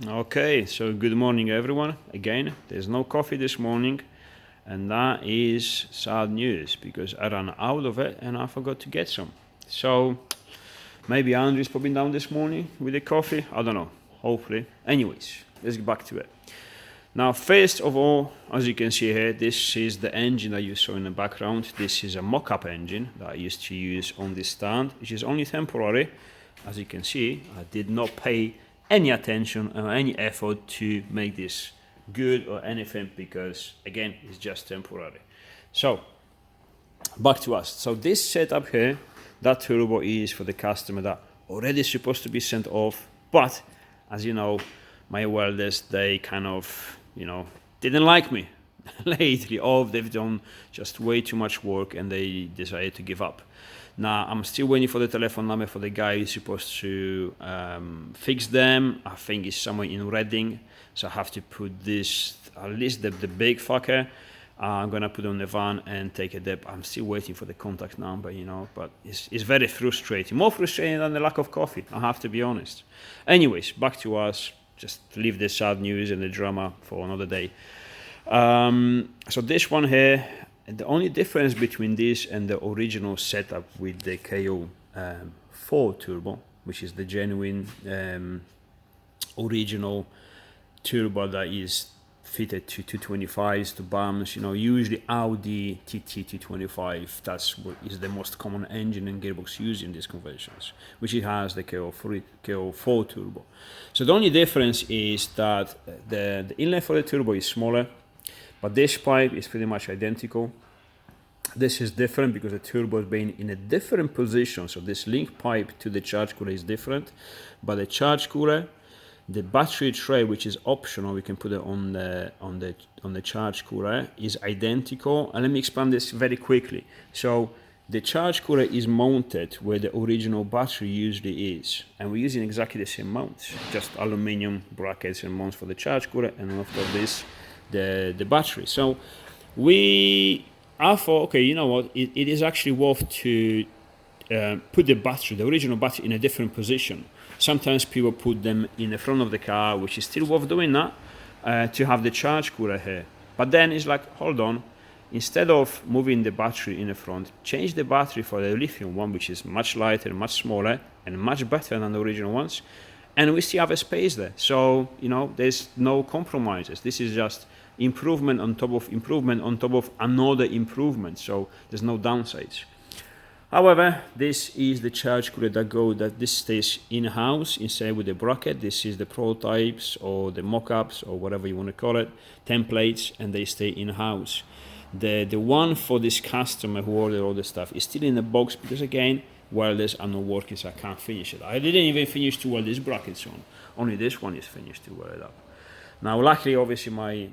Okay, so good morning everyone. Again, there's no coffee this morning, and that is sad news because I ran out of it and I forgot to get some. So maybe Andrew's popping down this morning with the coffee. I don't know. Hopefully. Anyways, let's get back to it. Now, first of all, as you can see here, this is the engine that you saw in the background. This is a mock-up engine that I used to use on this stand, which is only temporary. As you can see, I did not pay any attention or any effort to make this good or anything because, again, it's just temporary. So, back to us. So this setup here, that turbo is for the customer that already supposed to be sent off, but as you know, my welders, they kind of, didn't like me lately, or they've done just way too much work and they decided to give up. Now, I'm still waiting for the telephone number for the guy who's supposed to fix them. I think it's somewhere in Reading, so I have to put this, at least the big fucker, I'm gonna put on the van and take a dip. I'm still waiting for the contact number, but it's very frustrating. More frustrating than the lack of coffee, I have to be honest. Anyways, back to us. Just leave the sad news and the drama for another day. So this one here, the only difference between this and the original setup with the KO4 turbo, which is the genuine original turbo that is fitted to 225s, to BAMs, usually Audi TT 225, that's what is the most common engine and gearbox used in these conversions, which it has the KO4 turbo. So the only difference is that the inlet for the turbo is smaller, but this pipe is pretty much identical. This is different because the turbo is being in a different position, so this link pipe to the charge cooler is different, but the charge cooler, the battery tray, which is optional, we can put it on the charge cooler, is identical. And let me explain this very quickly. So the charge cooler is mounted where the original battery usually is, and we're using exactly the same mounts, just aluminium brackets and mounts for the charge cooler, and after this, the battery. So I thought, okay, you know what? It is actually worth to put the original battery, in a different position. Sometimes people put them in the front of the car, which is still worth doing that, to have the charge cooler here. But then it's like, hold on, instead of moving the battery in the front, change the battery for the lithium one, which is much lighter, much smaller, and much better than the original ones. And we still have a space there. So, there's no compromises. This is just improvement on top of improvement on top of another improvement. So there's no downsides. However, this is the charge cooler that this stays in-house instead with the bracket. This is the prototypes or the mock-ups or whatever you want to call it, templates, and they stay in-house. The one for this customer who ordered all the stuff is still in the box because, again, welders are not working, so I can't finish it. I didn't even finish to weld these brackets on. Only this one is finished to weld it up. Now, luckily, obviously, my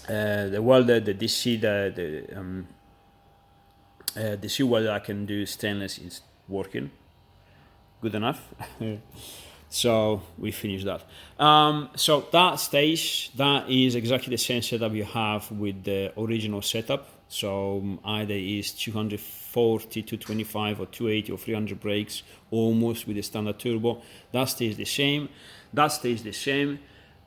the welder, the DC, the C welder I can do stainless is working good enough. So we finished that. So that stays, that is exactly the same setup you have with the original setup. So either is 240, 225 or 280 or 300 brakes, almost with the standard turbo. That stays the same. That stays the same.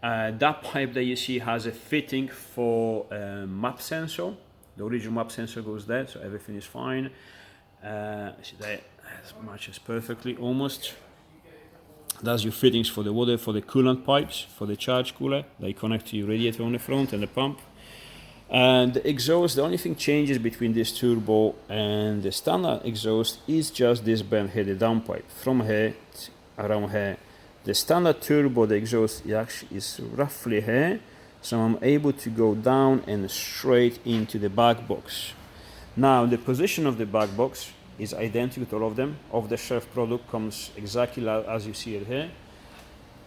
That pipe that you see has a fitting for map sensor. The original map sensor goes there, so everything is fine. See that matches perfectly, almost. That's your fittings for the water, for the coolant pipes, for the charge cooler. They connect to your radiator on the front and the pump. And the exhaust, the only thing changes between this turbo and the standard exhaust is just this bend here, the downpipe. From here, around here. The standard turbo, the exhaust is roughly here. So I'm able to go down and straight into the back box. Now the position of the back box is identical to all of them. Off-the-shelf product comes exactly as you see it here.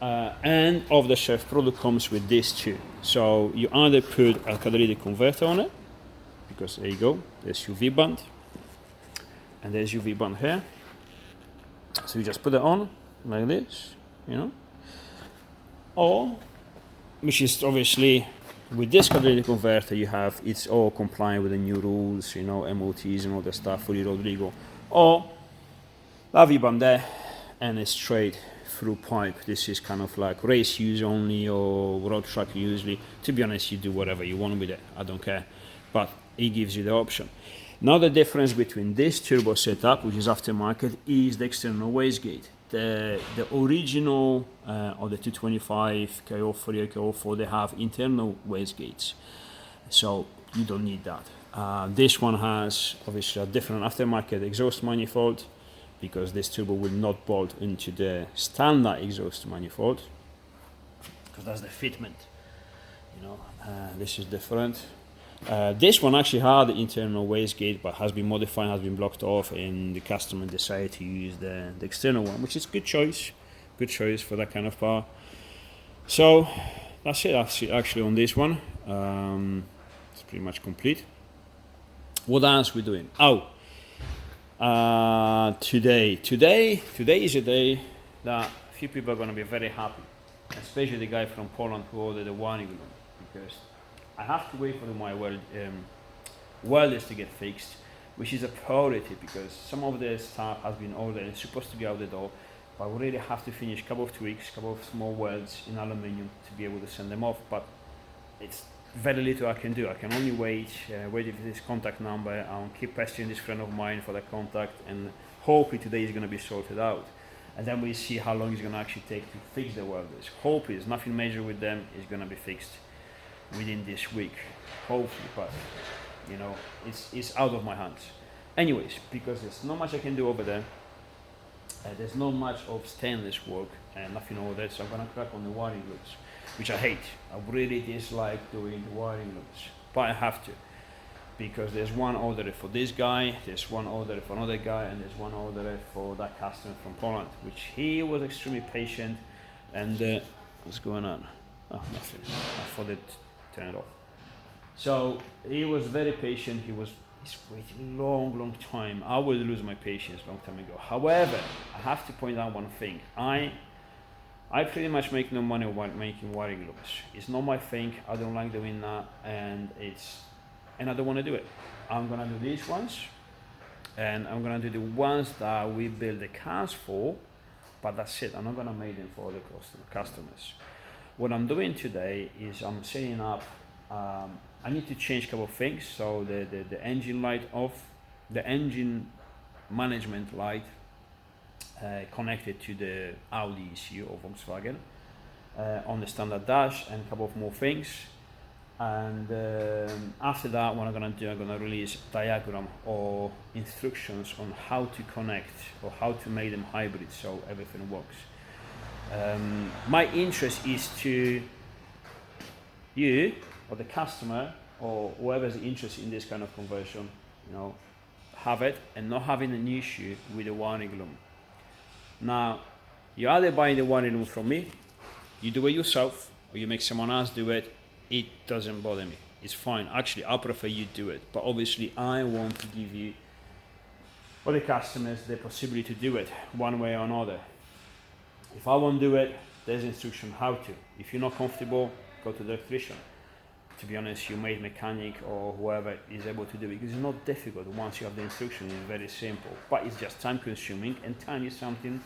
And off-the-shelf product comes with this too. So you either put a catalytic converter on it, because there you go, there's UV band, and there's UV band here. So you just put it on like this, or, which is obviously, with this catalytic converter you have, it's all compliant with the new rules, MOTs and all the stuff, fully road legal. Or, that V-band there, and it's straight through pipe. This is kind of like race use only or road track usually. To be honest, you do whatever you want with it. I don't care, but it gives you the option. Now the difference between this turbo setup, which is aftermarket, is the external wastegate. The original or the 225 KO3 or KO4, they have internal wastegates, so you don't need that. This one has obviously a different aftermarket exhaust manifold, because this turbo will not bolt into the standard exhaust manifold, because that's the fitment. This is different. This one actually had the internal wastegate, but has been modified, has been blocked off, and the customer decided to use the external one, which is good choice for that kind of power. So that's it actually on this one. It's pretty much complete. What else we doing? Today is a day that a few people are going to be very happy, especially the guy from Poland who ordered the wiring loom, because I have to wait for my welders to get fixed, which is a priority, because some of the stuff has been ordered and it's supposed to be out the door, but we really have to finish a couple of tweaks, a couple of small welds in aluminium to be able to send them off. But it's very little I can do. I can only wait for this contact number. I'll keep pestering this friend of mine for the contact, and hopefully today is going to be sorted out. And then we see how long it's going to actually take to fix the welders. Hopefully there's nothing major with them. It's going to be fixed within this week, hopefully, but it's out of my hands. Anyways, because there's not much I can do over there, there's not much of stainless work and nothing over there, so I'm gonna crack on the wiring loops, which I hate. I really dislike doing the wiring loops, but I have to, because there's one order for this guy, there's one order for another guy, and there's one order for that customer from Poland, which he was extremely patient. And what's going on? Oh, nothing. I thought it turn it off. So he was very patient. He's waiting long time. I would lose my patience long time ago. However, I have to point out one thing. I pretty much make no money while making wiring loops. It's not my thing. I don't like doing that, and I don't want to do it. I'm gonna do these ones, and I'm gonna do the ones that we build the cars for, but that's it. I'm not gonna make them for the customers. What I'm doing today is I'm setting up, I need to change a couple of things. So the engine light off, the engine management light connected to the Audi ECU or Volkswagen on the standard dash, and a couple of more things. And after that, what I'm going to do, I'm going to release a diagram or instructions on how to connect or how to make them hybrid so everything works. My interest is to you or the customer or whoever's interested in this kind of conversion, have it and not having an issue with the wiring loom. Now, you either buy the wiring loom from me, you do it yourself, or you make someone else do it. It doesn't bother me. It's fine. Actually, I prefer you do it. But obviously, I want to give you or the customers the possibility to do it one way or another. If I won't do it, there's instruction how to. If you're not comfortable, go to the electrician. To be honest, your mate mechanic or whoever is able to do it, because it's not difficult. Once you have the instruction, it's very simple. But it's just time consuming, and time is something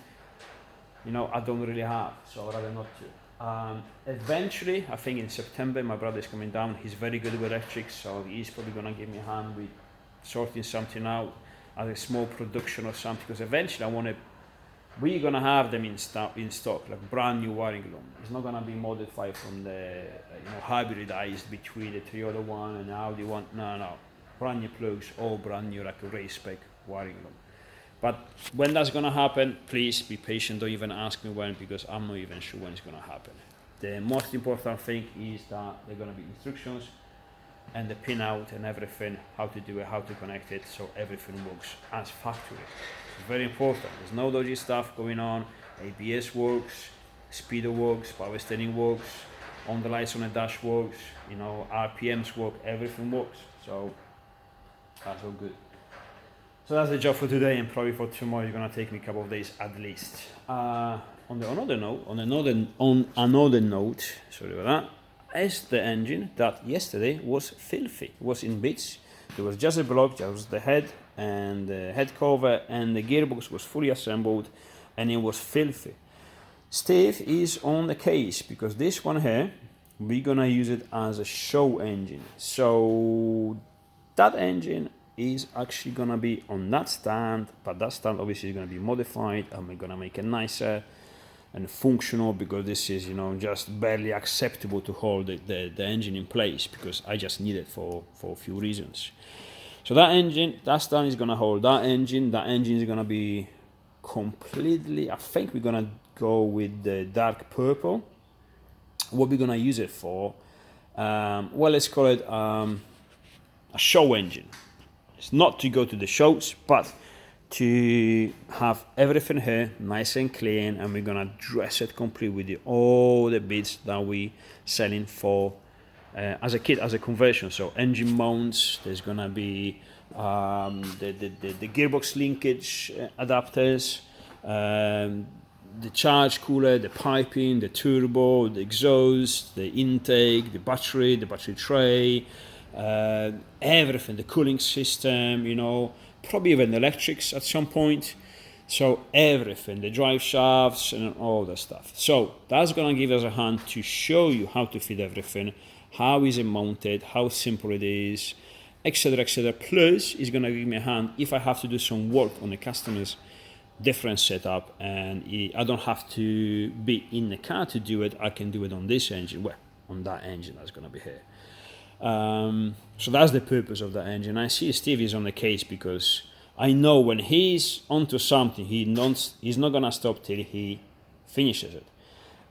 I don't really have, so I'd rather not to. Eventually, I think in September, my brother is coming down. He's very good with electrics, so he's probably going to give me a hand with sorting something out as a small production or something, because eventually we're going to have them in stock, like brand new wiring loom. It's not going to be modified from the hybridized between the Toyota one and the Audi one. No. Brand new plugs, all brand new, like a race spec wiring loom. But when that's going to happen, please be patient. Don't even ask me when, because I'm not even sure when it's going to happen. The most important thing is that there are going to be instructions and the pin out and everything, how to do it, how to connect it, so everything works as factory. It's very important. There's no dodgy stuff going on. ABS works, speedo works, power steering works, on the lights on the dash works, RPMs work, everything works. So that's all good. So that's the job for today, and probably for tomorrow it's gonna take me a couple of days at least. On another note, sorry about that, is the engine that yesterday was filthy. It was in bits. There was just a block, just the head and the head cover, and the gearbox was fully assembled, and it was filthy. Steve is on the case because this one here, we're gonna use it as a show engine. So that engine is actually gonna be on that stand, but that stand obviously is gonna be modified, and we're gonna make it nicer and functional, because this is, just barely acceptable to hold the engine in place, because I just need it for a few reasons. So that stand is gonna hold that engine is gonna be completely, I think we're gonna go with the dark purple. What we're gonna use it for, well, let's call it a show engine. It's not to go to the shows, but to have everything here nice and clean, and we're gonna dress it complete with all the bits that we selling for as a kit, as a conversion. So engine mounts, there's gonna be the gearbox linkage adapters, the charge cooler, the piping, the turbo, the exhaust, the intake, the battery tray, everything, the cooling system, probably even electrics at some point. So everything, the drive shafts and all that stuff. So that's gonna give us a hand to show you how to fit everything, how is it mounted, how simple it is, etc, etc. Plus, it's gonna give me a hand if I have to do some work on the customer's different setup, and I don't have to be in the car to do it. I can do it on this engine, well, on that engine that's gonna be here. So that's the purpose of that engine. I see Steve is on the case because I know when he's onto something, he's not gonna stop till he finishes it.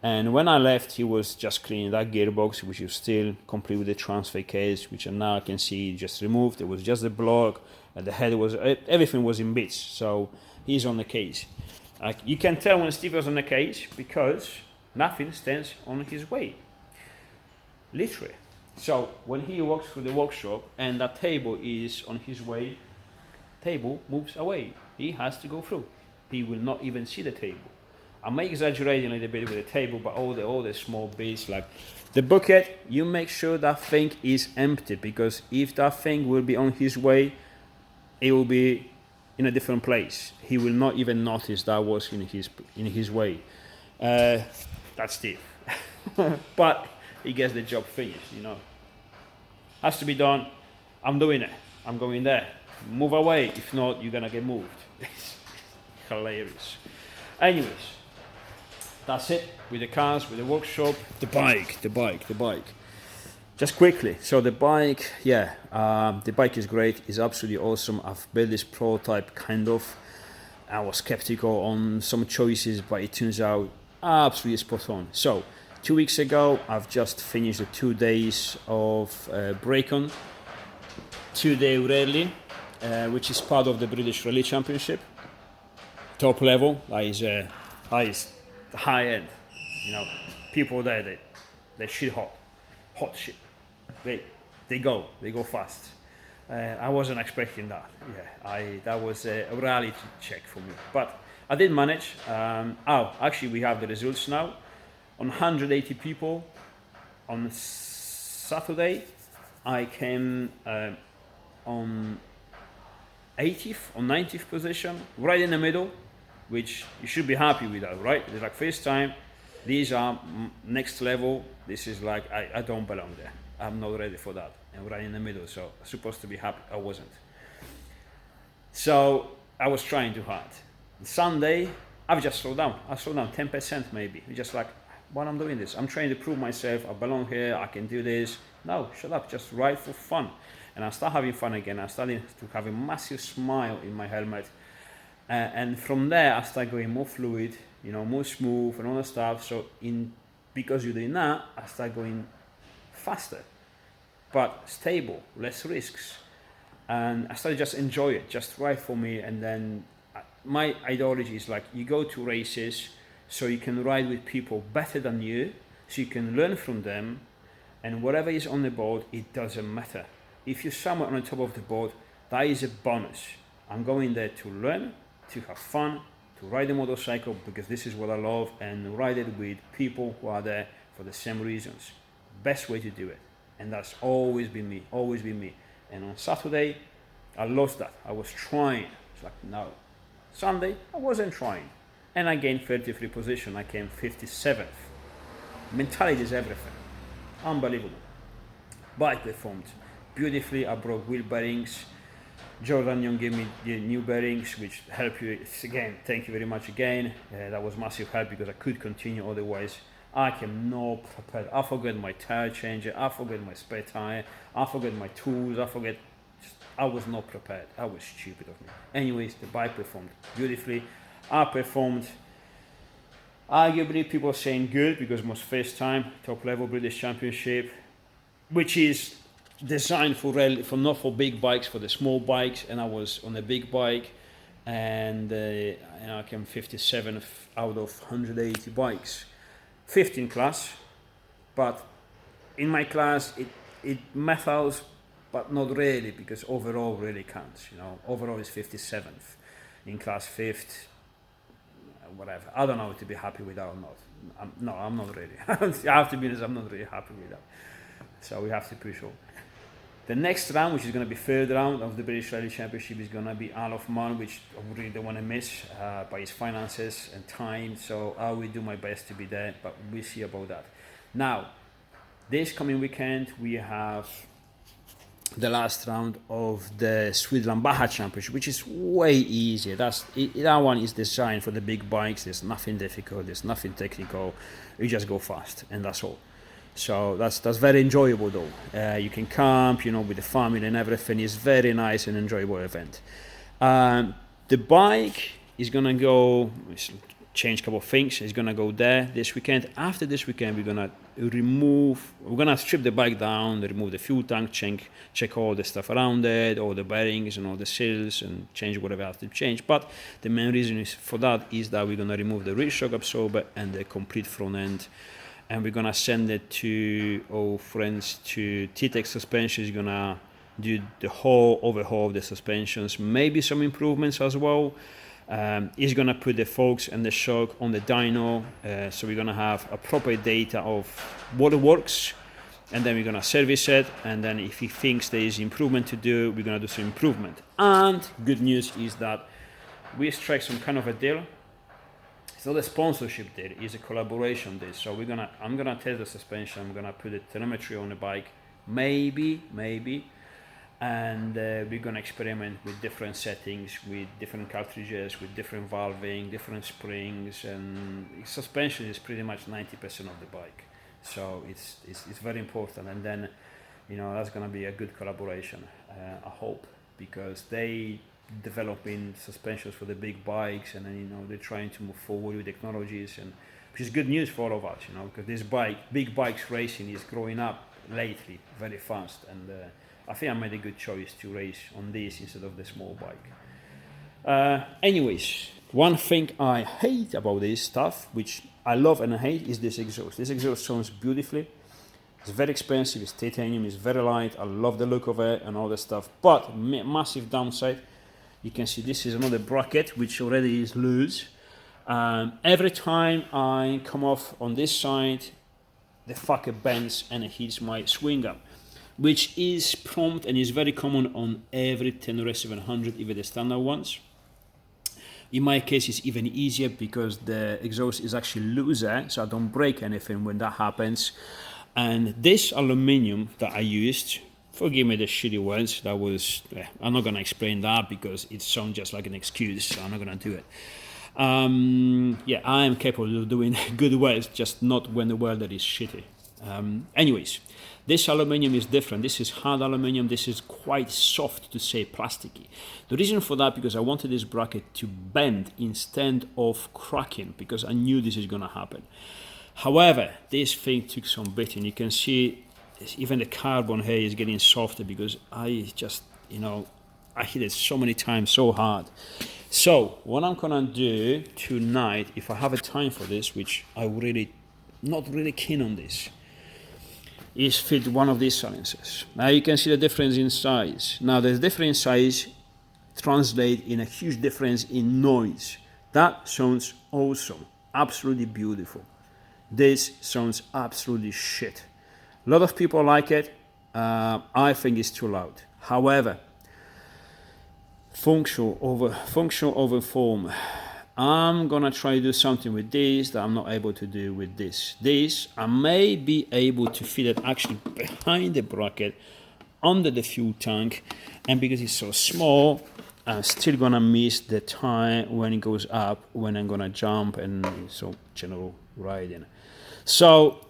And when I left, he was just cleaning that gearbox, which is still complete with the transfer case, which now I can see just removed. It was just the block, the head was, everything was in bits. So he's on the case. You can tell when Steve was on the case because nothing stands on his way, literally. So when he walks through the workshop and that table is on his way, table moves away. He has to go through. He will not even see the table. I'm exaggerating a little bit with the table, but all the small bits, like the bucket, you make sure that thing is empty, because if that thing will be on his way, it will be in a different place. He will not even notice that was in his way. That's Steve. But he gets the job finished, Has to be done. I'm doing it. I'm going there. Move away. If not, you're gonna get moved. It's hilarious. Anyways, that's it with the cars, with the workshop, the bike. Just quickly, so the bike, the bike is great. It's absolutely awesome. I've built this prototype kind of. I was skeptical on some choices, but it turns out absolutely spot on. So 2 weeks ago, I've just finished the 2 days of break-on, 2-day rally, which is part of the British Rally Championship. Top level, that is high end. People there, they shit hot shit. They go fast. I wasn't expecting that. That was a reality check for me, but I did manage. Actually, we have the results now. On 180 people, on Saturday, I came on 80th or 90th position, right in the middle, which you should be happy with that, right? It's like first time, these are next level, this is like, I don't belong there. I'm not ready for that. And right in the middle, so I'm supposed to be happy, I wasn't. So I was trying too hard. Sunday, I've just slowed down. I slowed down 10% maybe. Just like, why I'm doing this? I'm trying to prove myself, I belong here, I can do this. No, shut up, just ride for fun. And I start having fun again. I started to have a massive smile in my helmet. And from there, I start going more fluid, more smooth and all that stuff. So because you're doing that, I start going faster, but stable, less risks. And I started just enjoy it, just right for me. And then my ideology is like, you go to races so you can ride with people better than you, so you can learn from them, and whatever is on the board, it doesn't matter. If you're somewhere on the top of the board, that is a bonus. I'm going there to learn, to have fun, to ride a motorcycle because this is what I love, and ride it with people who are there for the same reasons. Best way to do it. And that's always been me, always been me. And on Saturday, I lost that. I was trying. It's like, no. Sunday, I wasn't trying. and I gained 33 position. I came 57th. Mentality is everything. Unbelievable. Bike performed beautifully. I broke wheel bearings. Jordan Young gave me the new bearings, which helped you. Again, thank you very much again. That was massive help because I could continue, otherwise I came not prepared. I forgot my tire changer, I forgot my spare tire, I forgot my tools, I was not prepared. I was stupid of me. Anyways, the bike performed beautifully. I performed, arguably people are saying good, because it was first time top level British Championship, which is designed for not for big bikes, for the small bikes, and I was on a big bike, and I came 57th out of 180 bikes, 15 class, but in my class it matters, but not really, because overall really counts. Overall is 57th in class, 5th, whatever. I don't know to be happy with that or not. I'm not really. I have to be honest, I'm not really happy with that. So we have to push on. The next round, which is going to be third round of the British Rally Championship, is going to be Isle of Man, which I really don't want to miss by his finances and time. So I will do my best to be there, but we'll see about that. Now, this coming weekend, we have the last round of the Switzerland Baja Championship, which is way easier. That one is designed for the big bikes. There's nothing difficult. There's nothing technical. You just go fast, and that's all. So that's very enjoyable though. You can camp, with the family and everything. It's very nice and enjoyable event. The bike is gonna go, change a couple of things. It's gonna go there this weekend. After this weekend, we're gonna strip the bike down, remove the fuel tank, check all the stuff around it, all the bearings and all the seals, and change whatever I have to change. But the main reason for that is that we're gonna remove the rear shock absorber and the complete front end. And we're gonna send it to our friends to T-Tech Suspension. Is gonna do the whole overhaul of the suspensions, maybe some improvements as well. He's gonna put the forks and the shock on the dyno, so we're gonna have a proper data of what works, and then we're gonna service it. And then if he thinks there is improvement to do, we're gonna do some improvement. And good news is that we struck some kind of a deal. It's not a sponsorship deal, it's a collaboration deal. So I'm gonna test the suspension, I'm gonna put the telemetry on the bike, maybe, and we're gonna experiment with different settings, with different cartridges, with different valving, different springs, and suspension is pretty much 90% of the bike. So it's very important, and then that's gonna be a good collaboration, I hope, because they developing suspensions for the big bikes, and then they're trying to move forward with technologies, and which is good news for all of us, because this big bikes racing is growing up lately very fast, and I think I made a good choice to race on this instead of the small bike. Anyways, one thing I hate about this stuff, which I love and I hate, is this exhaust. This exhaust sounds beautifully. It's very expensive, it's titanium, it's very light, I love the look of it and all that stuff, but massive downside. You can see this is another bracket which already is loose. Every time I come off on this side, the fucker bends and it hits my swing arm, which is prompt and is very common on every Tenere 700, even the standard ones. In my case, it's even easier because the exhaust is actually looser, so I don't break anything when that happens. And this aluminium that I used, forgive me the shitty words, that was, I'm not going to explain that because it sounds just like an excuse, so I'm not going to do it. I am capable of doing good words, just not when the welder is shitty. Anyways, this aluminium is different. This is hard aluminium. This is quite soft, to say plasticky. The reason for that, because I wanted this bracket to bend instead of cracking, because I knew this is going to happen. However, this thing took some beating. You can see even the carbon here is getting softer because I just, I hit it so many times so hard. So what I'm gonna do tonight, if I have a time for this, which I really not really keen on this, is fit one of these silencers. Now you can see the difference in size. Now the difference in size translate in a huge difference in noise. That sounds awesome, absolutely beautiful. This sounds absolutely shit. A lot of people like it. I think it's too loud. However, functional over form. I'm gonna try to do something with this that I'm not able to do with this. This I may be able to fit it actually behind the bracket under the fuel tank, and because it's so small, I'm still gonna miss the time when it goes up, when I'm gonna jump and so general riding. So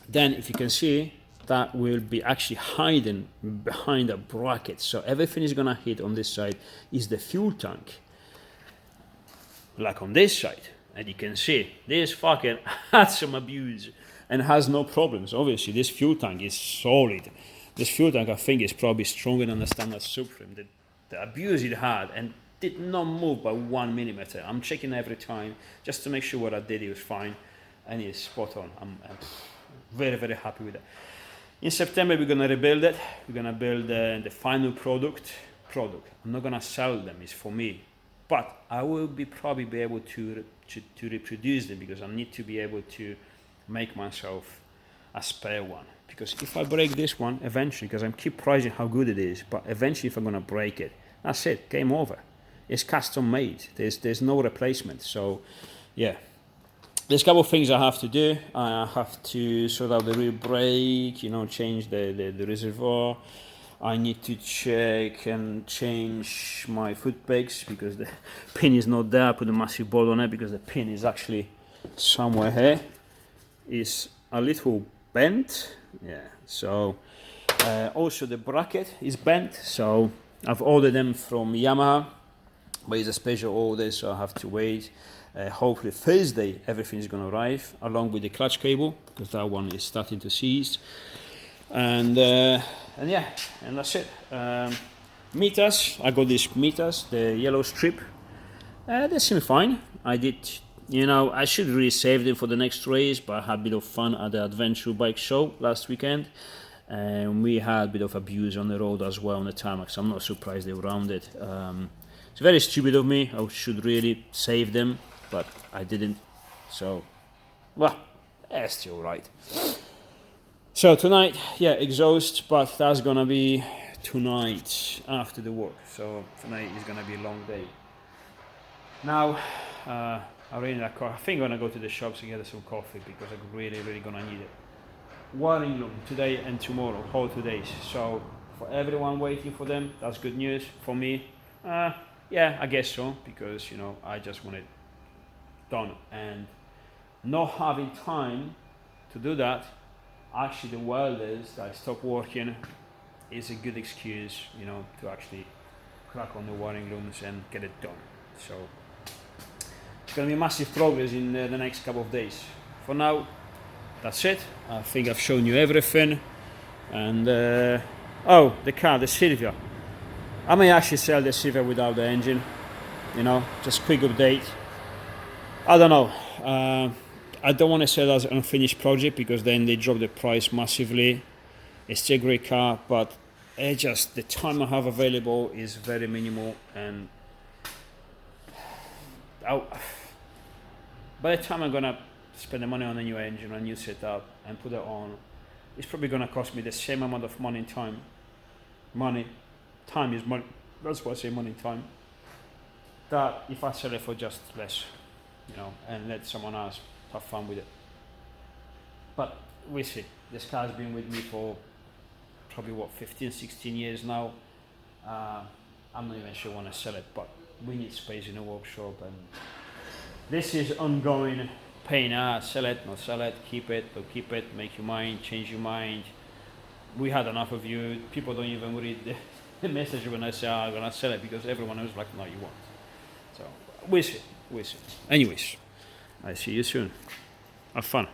then if you can see, that will be actually hiding behind a bracket. So everything is gonna hit on this side is the fuel tank. Like on this side, and you can see this fucking had some abuse and has no problems. Obviously, this fuel tank is solid. This fuel tank, I think, is probably stronger than the standard subframe. The abuse it had and did not move by 1 millimeter. I'm checking every time just to make sure what I did it was fine, and it's spot on. I'm very, very happy with it. In September, we're gonna rebuild it. We're gonna build the final product. I'm not gonna sell them. It's for me. But I will probably be able to reproduce them, because I need to be able to make myself a spare one. Because if I break this one eventually, because I keep prizing how good it is, but eventually if I'm gonna break it, that's it, game over. It's custom made. There's no replacement. So yeah, there's a couple of things I have to do. I have to sort out the rear brake, change the reservoir. I need to check and change my foot pegs because the pin is not there. I put a massive bolt on it because the pin is actually somewhere here. It's a little bent. Yeah, so also the bracket is bent. So I've ordered them from Yamaha, but it's a special order, so I have to wait. Hopefully Thursday everything is going to arrive along with the clutch cable, because that one is starting to seize. And yeah, and that's it. Meters, I got these meters, the yellow strip. They seem fine. I did, I should really save them for the next race, but I had a bit of fun at the Adventure Bike Show last weekend. And we had a bit of abuse on the road as well on the tarmac, so I'm not surprised they were rounded. It's very stupid of me. I should really save them, but I didn't. So, well, it's still right. So tonight, yeah, exhaust, but that's gonna be tonight after the work. So tonight is gonna be a long day. Now, I really need a coffee. I think I'm gonna go to the shops and get some coffee because I'm really, really gonna need it. Wiring loom today and tomorrow, whole 2 days. So for everyone waiting for them, that's good news. For me, yeah, I guess so, because I just want it done, and not having time to do that. Actually, the welders that stopped working is a good excuse, to actually crack on the wiring looms and get it done. So it's going to be massive progress in the next couple of days. For now, that's it. I think I've shown you everything. And oh, the car, the Silvia. I may actually sell the Silvia without the engine. Just quick update. I don't know. I don't want to sell it as an unfinished project, because then they drop the price massively. It's still a great car, but the time I have available is very minimal, and by the time I'm gonna spend the money on a new engine, a new setup, and put it on, it's probably gonna cost me the same amount of money and time. Time is money. That's why I say money and time. That if I sell it for just less, and let someone else have fun with it. But we'll see. This car's been with me for probably 15, 16 years now. I'm not even sure I want to sell it, but we need space in the workshop, and this is ongoing pain. Sell it, not sell it, keep it, don't keep it, make your mind, change your mind. We had enough of you. People don't even read the message when I say I'm gonna sell it, because everyone else is like, no, you won't. So we'll see. Anyways, I see you soon. Have fun.